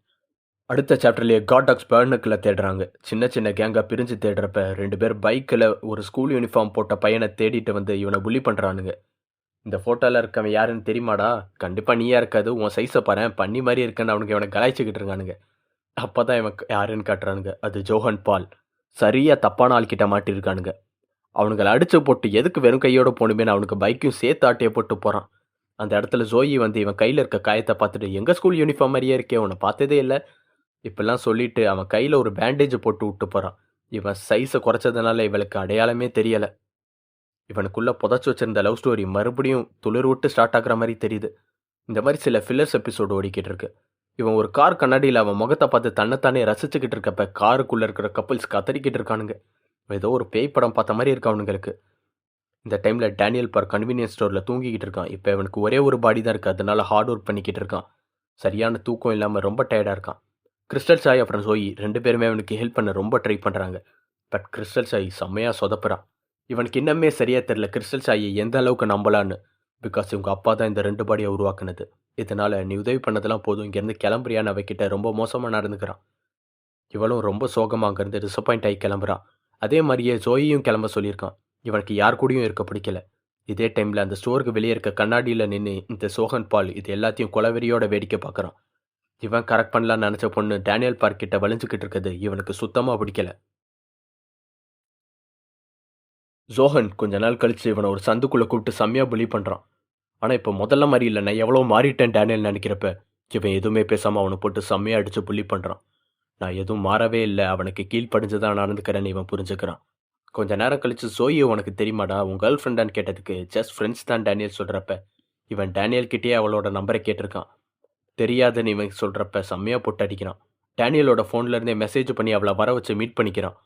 அடுத்த சாப்டர்லேயே காட் டாக்ஸ் பர்னுக்கில் தேடுறாங்க. சின்ன சின்ன கேங்காக பிரிஞ்சு தேடுறப்ப 2 பேர் பைக்கில் ஒரு ஸ்கூல் யூனிஃபார்ம் போட்ட பையனை தேடிட்டு வந்து இவனை புள்ளி பண்ணுறானுங்க. இந்த ஃபோட்டோவில் இருக்கவன் யாருன்னு தெரியுமாடா, கண்டிப்பாக நீயா இருக்காது, உன் சைஸை பாரு, பண்ணி மாதிரி இருக்குன்னு அவனுக்கு இவனை கலாய்ச்சிக்கிட்டு இருக்கானுங்க. அப்போ தான் இவன் யாருன்னு காட்டுறானுங்க. அது ஜோஹன் பால். சரியாக தப்பான ஆள்கிட்ட மாட்டியிருக்கானுங்க. அவனுங்களை அடித்து போட்டு எதுக்கு வெறும் கையோடு போகணுமேனு அவனுக்கு பைக்கையும் சேர்த்து ஆட்டையை போட்டு போகிறான். அந்த இடத்துல ஜோயி வந்து இவன் கையில் இருக்க காயத்தை பார்த்துட்டு, எங்கள் ஸ்கூல் யூனிஃபார்ம் மாதிரியே இருக்கே, உன்னை பார்த்ததே இல்லை இப்பெல்லாம் சொல்லிட்டு அவன் கையில் ஒரு பேண்டேஜ் போட்டு விட்டு போகிறான். இவன் சைஸை குறைச்சதுனால இவளுக்கு அடையாளமே தெரியலை. இவனுக்குள்ளே புதைச்சி வச்சிருந்த லவ் ஸ்டோரி மறுபடியும் துளிர் விட்டு ஸ்டார்ட் ஆகிற மாதிரி தெரியுது. இந்த மாதிரி சில ஃபில்லர்ஸ் எபிசோடு ஓடிக்கிட்டு இருக்கு. இவன் ஒரு கார் கண்ணாடியில் அவன் முகத்தை பார்த்து தன்னைத்தானே ரசிச்சுக்கிட்டு இருக்கப்ப காருக்குள்ளே இருக்கிற கப்பல்ஸ் கத்தரிக்கிட்டு இருக்கானுங்க. ஏதோ ஒரு பேய் படம் பார்த்த மாதிரி இருக்கு அவனுங்களுக்கு. இந்த டைமில் டேனியல் பார் கன்வீனியன்ஸ் ஸ்டோரில் தூங்கிக்கிட்டு இருக்கான். இப்போ இவனுக்கு ஒரே ஒரு பாடி தான் இருக்குது, அதனால ஹார்ட் ஒர்க் பண்ணிக்கிட்டு இருக்கான். சரியான தூக்கம் இல்லாமல் ரொம்ப டயர்டாக இருக்கான். கிறிஸ்டல் சாய் அப்புறம் ஜோயி 2 பேருமே அவனுக்கு ஹெல்ப் பண்ண ரொம்ப ட்ரை பண்ணுறாங்க. பட் கிறிஸ்டல் சாய் செம்மையாக சொதப்புறான். இவனுக்கு இன்னமே சரியாக தெரில கிறிஸ்டல் சாயை எந்த அளவுக்கு நம்பலான்னு. பிகாஸ் இவங்க அப்பா தான் இந்த 2 பாடியை உருவாக்குனது. இதனால் நீ உதவி பண்ணதெல்லாம் போதும், இங்கேருந்து கிளம்புறியான்னு அவகிட்ட ரொம்ப மோசமாக நடந்துக்கிறான். இவளும் ரொம்ப சோகமாக அங்கேருந்து டிசப்பாயிண்ட் ஆகி கிளம்புறான். அதே மாதிரியே ஜோயியும் கிளம்ப சொல்லியிருக்கான். இவனுக்கு யார் கூடயும் இருக்க பிடிக்கல. இதே டைமில் அந்த ஸ்டோருக்கு வெளியே இருக்க கண்ணாடியில் நின்று இந்த சோகன் பால் இது எல்லாத்தையும் கொலவெறியோட வேடிக்கை பார்க்குறான். இவன் கரெக்ட் பண்ணலான்னு நினச்ச பொண்ணு டேனியல் பார்க் கிட்ட வலிஞ்சுக்கிட்டு இருக்கிறது இவனுக்கு சுத்தமாக பிடிக்கல. ஜோஹன் கொஞ்ச நாள் கழிச்சு இவனை ஒரு சந்துக்குள்ளே கூப்பிட்டு செம்மையாக புலி பண்ணுறான். ஆனால் இப்போ முதல்ல மாதிரி இல்லை, நான் எவ்வளோ மாறிட்டேன் டேனியல் நினைக்கிறப்ப இவன் எதுவுமே பேசாமல் அவனை போட்டு செம்மையாக அடித்து புலி பண்ணுறான். நான் எதுவும் மாறவே இல்லை, அவனுக்கு கீழ்ப்படிஞ்சு தான் நடந்துக்கிறேன்னு இவன் புரிஞ்சுக்கிறான். கொஞ்ச நேரம் கழிச்சு ஜோயி உனக்கு தெரியுமாடா உன் கேர்ள் ஃப்ரெண்டான்னு கேட்டதுக்கு ஜஸ்ட் ஃப்ரெண்ட்ஸ் தான் டேனியல் சொல்கிறப்ப இவன் டேனியல் கிட்டேயே அவளோட நம்பரை கேட்டிருக்கான். தெரியாதுன்னு இவன் சொல்கிறப்ப செம்மையாக போட்டு அடிக்கிறான். டேனியலோட ஃபோன்லேருந்தே மெசேஜ் பண்ணி அவளை வர வச்சு மீட் பண்ணிக்கிறான்.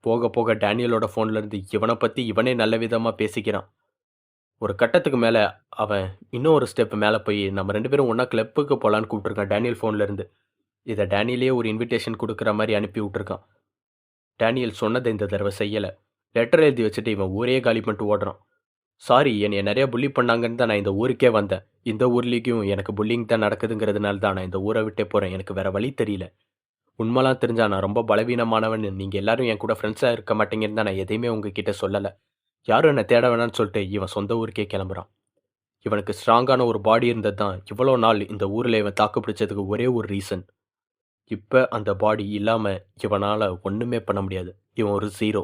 போக போக டேனியலோட ஃபோன்லேருந்து இவனை பற்றி இவனே நல்ல விதமாக பேசிக்கிறான். ஒரு கட்டத்துக்கு மேலே அவன் இன்னும் ஒரு ஸ்டெப் மேலே போய் நம்ம 2 பேரும் ஒன்றா கிளப்புக்கு போகலான்னு கூப்பிட்ருக்கான் டேனியல் ஃபோன்லேருந்து. இதை டேனியலே ஒரு இன்விடேஷன் கொடுக்குற மாதிரி அனுப்பி விட்ருக்கான். டேனியல் சொன்னதை இந்த தடவை செய்யலை. லெட்டர் எழுதி வச்சுட்டு இவன் ஊரே காலி பண்ணிட்டு ஓடுறான். சாரி, என்னை நிறையா புள்ளி பண்ணாங்கன்னு தான் நான் இந்த ஊருக்கே வந்தேன். இந்த ஊர்லேயும் எனக்கு புல்லிங் தான் நடக்குதுங்கிறதுனால தான் நான் இந்த ஊரை விட்டே போகிறேன். எனக்கு வேறு வழி தெரியல. உண்மைலாம் தெரிஞ்சா நான் ரொம்ப பலவீனமானவன், நீங்கள் எல்லாரும் என் கூட ஃப்ரெண்ட்ஸாக இருக்க மாட்டீங்கன்னு தான் நான் எதையுமே உங்ககிட்ட சொல்லலை. யாரும் என்னை தேட வேணான்னு சொல்லிட்டு இவன் சொந்த ஊருக்கே கிளம்புறான். இவனுக்கு ஸ்ட்ராங்கான ஒரு பாடி இருந்தது தான் இவ்வளோ நாள் இந்த ஊரில் இவன் தாக்கு பிடிச்சதுக்கு ஒரே ஒரு ரீசன். இப்போ அந்த பாடி இல்லாமல் இவனால் ஒன்றுமே பண்ண முடியாது. இவன் ஒரு ஜீரோ.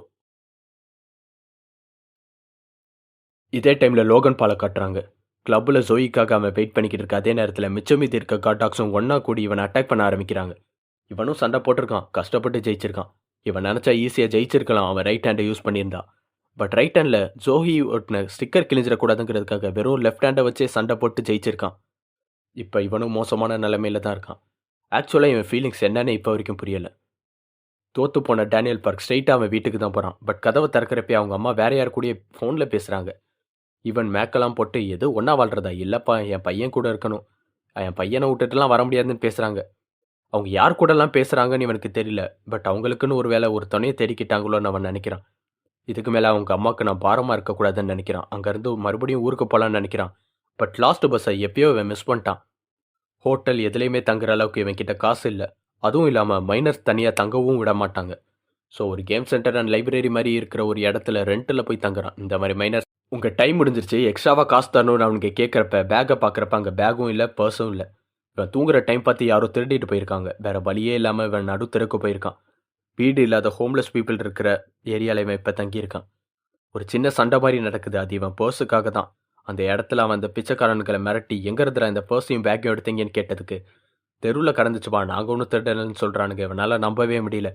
இதே டைமில் லோகன் பாலை காட்டுறாங்க. கிளப்பில் ஜோயிக்காக அவன் வெயிட் பண்ணிக்கிட்டு இருக்க அதே நேரத்தில் மிச்சமீதி இருக்க காட்டாக்ஸும் ஒன்றா கூடி இவனை அட்டாக் பண்ண ஆரம்பிக்கிறாங்க. இவனும் சண்டை போட்டிருக்கான், கஷ்டப்பட்டு ஜெயிச்சிருக்கான். இவன் நினச்சா ஈஸியாக ஜெயிச்சிருக்கலாம் அவன் ரைட் ஹேண்டை யூஸ் பண்ணியிருந்தா. பட் ரைட் ஹேண்டில் ஜோஹி ஒட்டின ஸ்டிக்கர் கிழிஞ்சிடக்கூடாதுங்கிறதுக்காக வெறும் லெஃப்ட் ஹேண்டை வச்சே சண்டை போட்டு ஜெயிச்சிருக்கான். இப்போ இவனும் மோசமான நிலைமையில தான் இருக்கான். ஆக்சுவலாக இவன் ஃபீலிங்ஸ் என்னன்னு இப்போ வரைக்கும் புரியலை. தோற்று போன டேனியல் பார்க் ஸ்ட்ரெயிட்டாக அவன் வீட்டுக்கு தான் போகிறான். பட் கதவை திறக்கிறப்ப அவங்க அம்மா வேற யார் கூடயே ஃபோனில் பேசுகிறாங்க. இவன் மேக்கெல்லாம் போட்டு எது ஒன்றா வாழ்றதா? இல்லைப்பா, என் பையன் கூட இருக்கணும், என் பையனை விட்டுட்டுலாம் வர முடியாதுன்னு பேசுகிறாங்க. அவங்க யார் கூடலாம் பேசுகிறாங்கன்னு இவனுக்கு தெரியல. பட் அவங்களுக்குன்னு ஒரு வேளை ஒரு துணையை தேடிக்கிட்டாங்களோன்னு அவன் நினைக்கிறான். இதுக்கு மேலே அவங்க அம்மாவுக்கு நான் பாரமாக இருக்கக்கூடாதுன்னு நினைக்கிறான். அங்கேருந்து மறுபடியும் ஊருக்கு போகலான்னு நினைக்கிறான். பட் லாஸ்ட் பஸ்ஸை எப்பயோ இவன் மிஸ் பண்ணிட்டான். ஹோட்டல் எதுலேயுமே தங்குற அளவுக்கு இவன் கிட்ட காசு இல்லை. அதுவும் இல்லாமல் மைனர்ஸ் தனியாக தங்கவும் விட மாட்டாங்க. ஸோ ஒரு கேம் சென்டர் அண்ட் லைப்ரரி மாதிரி இருக்கிற ஒரு இடத்துல ரெண்டில் போய் தங்குறான். இந்த மாதிரி மைனர்ஸ் உங்கள் டைம் முடிஞ்சிருச்சு, எக்ஸ்ட்ராவாக காசு தரணும்னு அவனுக்கு கேட்குறப்ப பேக்கை பார்க்குறப்ப அங்கே பேக்கும் இல்லை, பர்ஸும் இல்லை. இவன் தூங்குற டைம் பார்த்து யாரோ திருடிட்டு போயிருக்காங்க. வேறு வழியே இல்லாமல் இவன் நடு தெருக்கு போயிருக்கான். வீடு இல்லாத ஹோம்லெஸ் பீப்புள் இருக்கிற ஏரியாவில் இவன் இப்போ தங்கியிருக்கான். ஒரு சின்ன சண்டை மாதிரி நடக்குது. அது இவன் பர்ஸுக்காக தான். அந்த இடத்துல அவன் அந்த பிச்சைக்காரன்களை மிரட்டி எங்கே இருந்துடா இந்த பர்ஸையும் பேக்கையும் எடுத்தீங்கன்னு கேட்டதுக்கு தெருவில் கடந்துச்சுப்பா, நாங்கள் ஒன்றும் திருடலன்னு சொல்கிறானுங்க. இவனால் நம்பவே முடியல.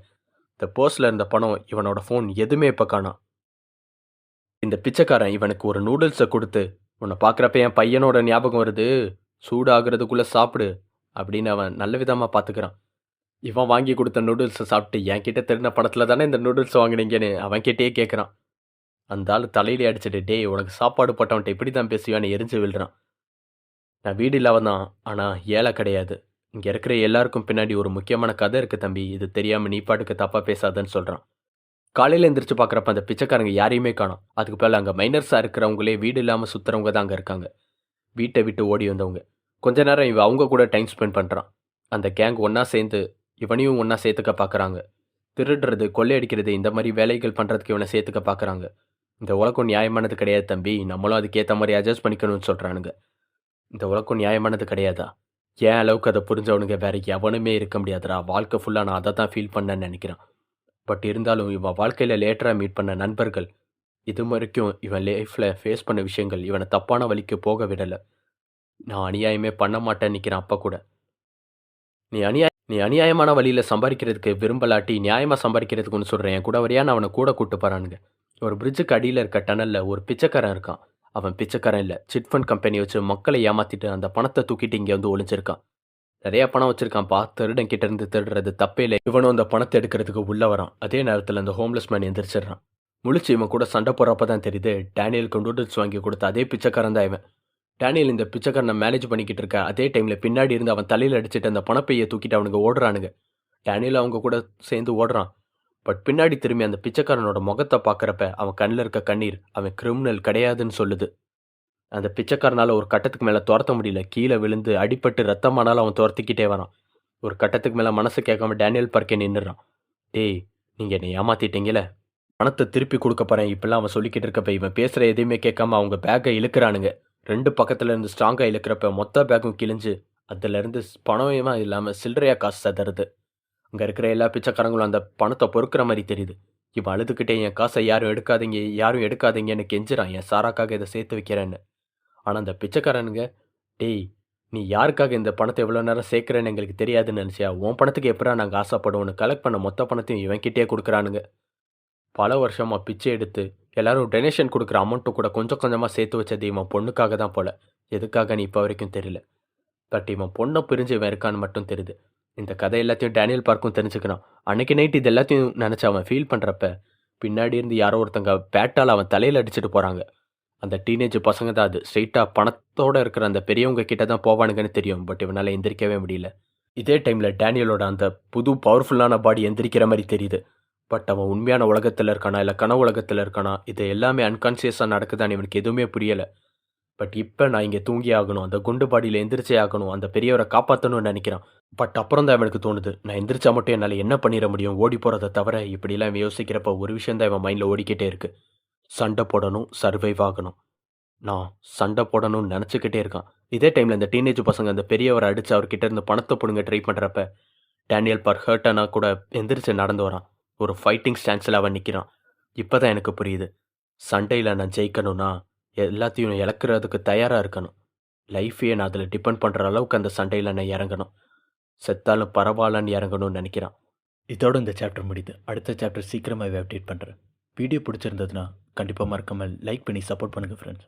இந்த பர்ஸில் இருந்த பணம், இவனோட ஃபோன் எதுவுமே இப்போ காணோம். இந்த பிச்சைக்காரன் இவனுக்கு ஒரு நூடுல்ஸை கொடுத்து, உன்னை பார்க்குறப்ப என் பையனோட ஞாபகம் வருது, சூடு ஆகுறதுக்குள்ளே சாப்பிடு அப்படின்னு அவன் நல்ல விதமாக பார்த்துக்கிறான். இவன் வாங்கி கொடுத்த நூடுல்ஸை சாப்பிட்டு என்கிட்ட திருடின பணத்தில் தானே இந்த நூடுல்ஸ் வாங்கினீங்கன்னு அவன்கிட்டயே கேட்குறான். அந்த ஆள் தலையிலே அடிச்சுட்டு, டேய் உனக்கு சாப்பாடு போட்டவன்ட்ட இப்படி தான் பேசுவான்னு எரிஞ்சு விழுறான். நான் வீடு இல்லாமல் தான், ஆனால் ஏழை கிடையாது. இங்கே இருக்கிற எல்லாருக்கும் பின்னாடி ஒரு முக்கியமான கதை இருக்குது தம்பி, இது தெரியாமல் நீ பாட்டுக்கு தப்பாக பேசாதன்னு சொல்கிறான். காலையில் எந்திரிச்சு பார்க்குறப்ப அந்த பிச்சைக்காரங்க யாரையுமே காணோம். அதுக்கு பேர் அங்கே மைனர்ஸாக இருக்கிறவங்களே வீடு இல்லாமல் சுற்றுறவங்க தான் அங்கே இருக்காங்க. வீட்டை விட்டு ஓடி வந்தவங்க. கொஞ்ச நேரம் இவன் அவங்க கூட டைம் ஸ்பெண்ட் பண்ணுறான். அந்த கேங் ஒன்றா சேர்ந்து இவனையும் ஒன்றா சேர்த்துக்க பார்க்குறாங்க. திருடுறது, கொள்ளையடிக்கிறது, இந்த மாதிரி வேலைகள் பண்ணுறதுக்கு இவனை சேர்த்துக்க பார்க்குறாங்க. இந்த உலகம் நியாயமானது கிடையாது தம்பி, நம்மளும் அதுக்கேற்ற மாதிரி அட்ஜஸ்ட் பண்ணிக்கணும்னு சொல்கிறானுங்க. இந்த உலகம் நியாயமானது கிடையாதா? ஏன் அளவுக்கு அதை புரிஞ்சவனுங்க வேறு எவனுமே இருக்க முடியாதுடா. வாழ்க்கை ஃபுல்லாக நான் அதை தான் ஃபீல் பண்ணேன்னு நினைக்கிறான். பட் இருந்தாலும் இவன் வாழ்க்கையில் லேட்டராக மீட் பண்ண நண்பர்கள், இது வரைக்கும் இவன் லைஃப்பில் ஃபேஸ் பண்ண விஷயங்கள் இவனை தப்பான வழிக்கு போக விடலை. நான் அநியாயமே பண்ண மாட்டேன்னு நிற்கிறான் அப்போ கூட. நீ அநியாயமான வழியில் சம்பாதிக்கிறதுக்கு விரும்பலாட்டி நியாயமாக சம்பாதிக்கிறதுக்குன்னு சொல்கிறேன், என் கூட வரையான்னு அவனை கூட கூட்டு போகிறானுங்க. ஒரு பிரிட்ஜுக்கு அடியில் இருக்க டனலில் ஒரு பிச்சைக்காரன் இருக்கான். அவன் பிச்சைக்காரன் இல்லை, சிட்ஃபண்ட் கம்பெனி வச்சு மக்களை ஏமாற்றிட்டு அந்த பணத்தை தூக்கிட்டு இங்கே வந்து ஒளிஞ்சிருக்கான். நிறையா பணம் வச்சுருக்கான்ப்பா, திருடன் கிட்ட இருந்து திருடுறது தப்பே இல்லை. இவனும் அந்த பணத்தை எடுக்கிறதுக்கு உள்ளே வரான். அதே நேரத்தில் அந்த ஹோம்லெஸ் மேன் எந்திரிச்சிடுறான். முழிச்சு இவன் கூட சண்டை போடுறப்ப தான் தெரியுது, டேனியலுக்கு நூடுல்ஸ் வாங்கி கொடுத்த அதே பிச்சைக்காரன் தான் இவன். டேனியல் இந்த பிச்சைக்காரனை மேனேஜ் பண்ணிக்கிட்டு இருக்க அதே டைமில் பின்னாடி இருந்து அவன் தலையில் அடிச்சுட்டு அந்த பணப்பையை தூக்கிட்டு அவனுக்கு ஓடுறானுங்க. டேனியல் அவங்க கூட சேர்ந்து ஓடுறான். பட் பின்னாடி திரும்பி அந்த பிச்சைக்காரனோட முகத்தை பார்க்குறப்ப அவன் கண்ணில் இருக்க கண்ணீர் அவன் கிரிமினல் கிடையாதுன்னு சொல்லுது. அந்த பிச்சைக்காரனால் ஒரு கட்டத்துக்கு மேலே துரத்த முடியல. கீழே விழுந்து அடிபட்டு ரத்தமானாலும் அவன் துரத்திக்கிட்டே வரான். ஒரு கட்டத்துக்கு மேலே மனசு கேட்காம டேனியல் பார்க்கே நின்றுறான். டேய், நீங்கள் என்னை ஏமாற்றிட்டீங்களே, பணத்தை திருப்பி கொடுக்க போகிறேன் இப்பெல்லாம் அவன் சொல்லிக்கிட்டு இருக்கப்ப இவன் பேசுகிற எதையுமே கேட்காம அவங்க பேக்கை இழுக்கிறானுங்க. ரெண்டு பக்கத்தில் இருந்து ஸ்ட்ராங்காக இழுக்கிறப்ப மொத்த பேக்கும் கிழிஞ்சு அதுலேருந்து பணமே இல்லாமல் சில்லறையாக காசு சதறுது. அங்கே இருக்கிற எல்லா பிச்சைக்காரங்களும் அந்த பணத்தை பொறுக்கிற மாதிரி தெரியுது. இவன் அழுதுகிட்டே என் காசை யாரும் எடுக்காதீங்கன்னு கெஞ்சுறான், என் சாராக்காக இதை சேர்த்து வைக்கிறேன்னு. ஆனால் அந்த பிச்சைக்காரனுங்க, டேய் நீ யாருக்காக இந்த பணத்தை எவ்வளோ நேரம் சேர்க்குறேன்னு எங்களுக்கு தெரியாதுன்னு நினச்சியா? உன் பணத்துக்கு எப்படா நாங்கள் ஆசைப்படுவோன்னு கலெக்ட் பண்ண மொத்த பணத்தையும் இவன்கிட்டே கொடுக்குறானுங்க. பல வருஷமாக பிச்சை எடுத்து எல்லாரும் டொனேஷன் கொடுக்குற அமௌண்ட்டு கூட கொஞ்சம் கொஞ்சமாக சேர்த்து வச்சது இவன் பொண்ணுக்காக தான் போல. எதுக்காகன்னு இப்போ வரைக்கும் தெரியல. பட் இவன் பொண்ணை பிரிஞ்சு இவன் இருக்கான்னு மட்டும் தெரியுது. இந்த கதை எல்லாத்தையும் டேனியல் பார்க்கும் தெரிஞ்சுக்கிறான். அன்னைக்கு நைட் இது எல்லாத்தையும் நினச்சி அவன் ஃபீல் பண்ணுறப்ப பின்னாடி இருந்து யாரோ ஒருத்தங்க பேட்டால் அவன் தலையில் அடிச்சுட்டு போகிறாங்க. அந்த டீனேஜ் பசங்க தான் அது. ஸ்ட்ரெயிட்டாக பணத்தோடு இருக்கிற அந்த பெரியவங்க கிட்ட தான் போவானுங்கன்னு தெரியும். பட் இவனால் எந்திரிக்கவே முடியல. இதே டைமில் டேனியலோட அந்த புது பவர்ஃபுல்லான பாடி எந்திரிக்கிற மாதிரி தெரியுது. பட் அவன் உண்மையான உலகத்தில் இருக்கானா இல்லை கனவு உலகத்தில் இருக்கானா, இது எல்லாமே அன்கான்சியஸாக நடக்குதான்னு இவனுக்கு எதுவுமே புரியலை. பட் இப்போ நான் இங்கே தூங்கி ஆகணும், அந்த குண்டு பாடியில் எந்திரிச்சே ஆகணும், அந்த பெரியவரை காப்பாற்றணும்னு நினைக்கிறான். பட் அப்புறம் தான் இவனுக்கு தோணுது, நான் எந்திரிச்சா மட்டும் என்னால் என்ன பண்ணிட முடியும், ஓடி போகிறத தவிர. இப்படிலாம் இவன் யோசிக்கிறப்ப ஒரு விஷயம் தான் இவன் மைண்டில் ஓடிக்கிட்டே இருக்குது. சண்டை போடணும், சர்வைவ் ஆகணும். நான் சண்டை போடணும்னு நினச்சிக்கிட்டே இருக்கான். இதே டைமில் இந்த டீனேஜ் பசங்க அந்த பெரியவரை அடித்து அவர்கிட்ட இருந்து பணத்தை பிடுங்க ட்ரை பண்ணுறப்ப டேனியல் பார்க் ஹர்ட்டானா கூட எந்திரிச்சு நடந்து வரான். ஒரு ஃபைட்டிங் ஸ்டான்ஸில் அவன் நிற்கிறான். இப்போ தான் எனக்கு புரியுது, சண்டையில் நான் ஜெயிக்கணும்னா எல்லாத்தையும் இழக்கிறதுக்கு தயாராக இருக்கணும். லைஃபையே நான் அதில் டிபெண்ட் பண்ணுற அளவுக்கு அந்த சண்டையில் நான் இறங்கணும். செத்தாலும் பரவாயில்லன்னு இறங்கணும்னு நினைக்கிறான். இதோட இந்த சாப்டர் முடியுது. அடுத்த சாப்டர் சீக்கிரமாகவே அப்டேட் பண்ணுறேன். வீடியோ பிடிச்சிருந்ததுன்னா கண்டிப்பாக மறக்காமல் லைக் பண்ணி சப்போர்ட் பண்ணுங்கள் ஃப்ரெண்ட்ஸ்.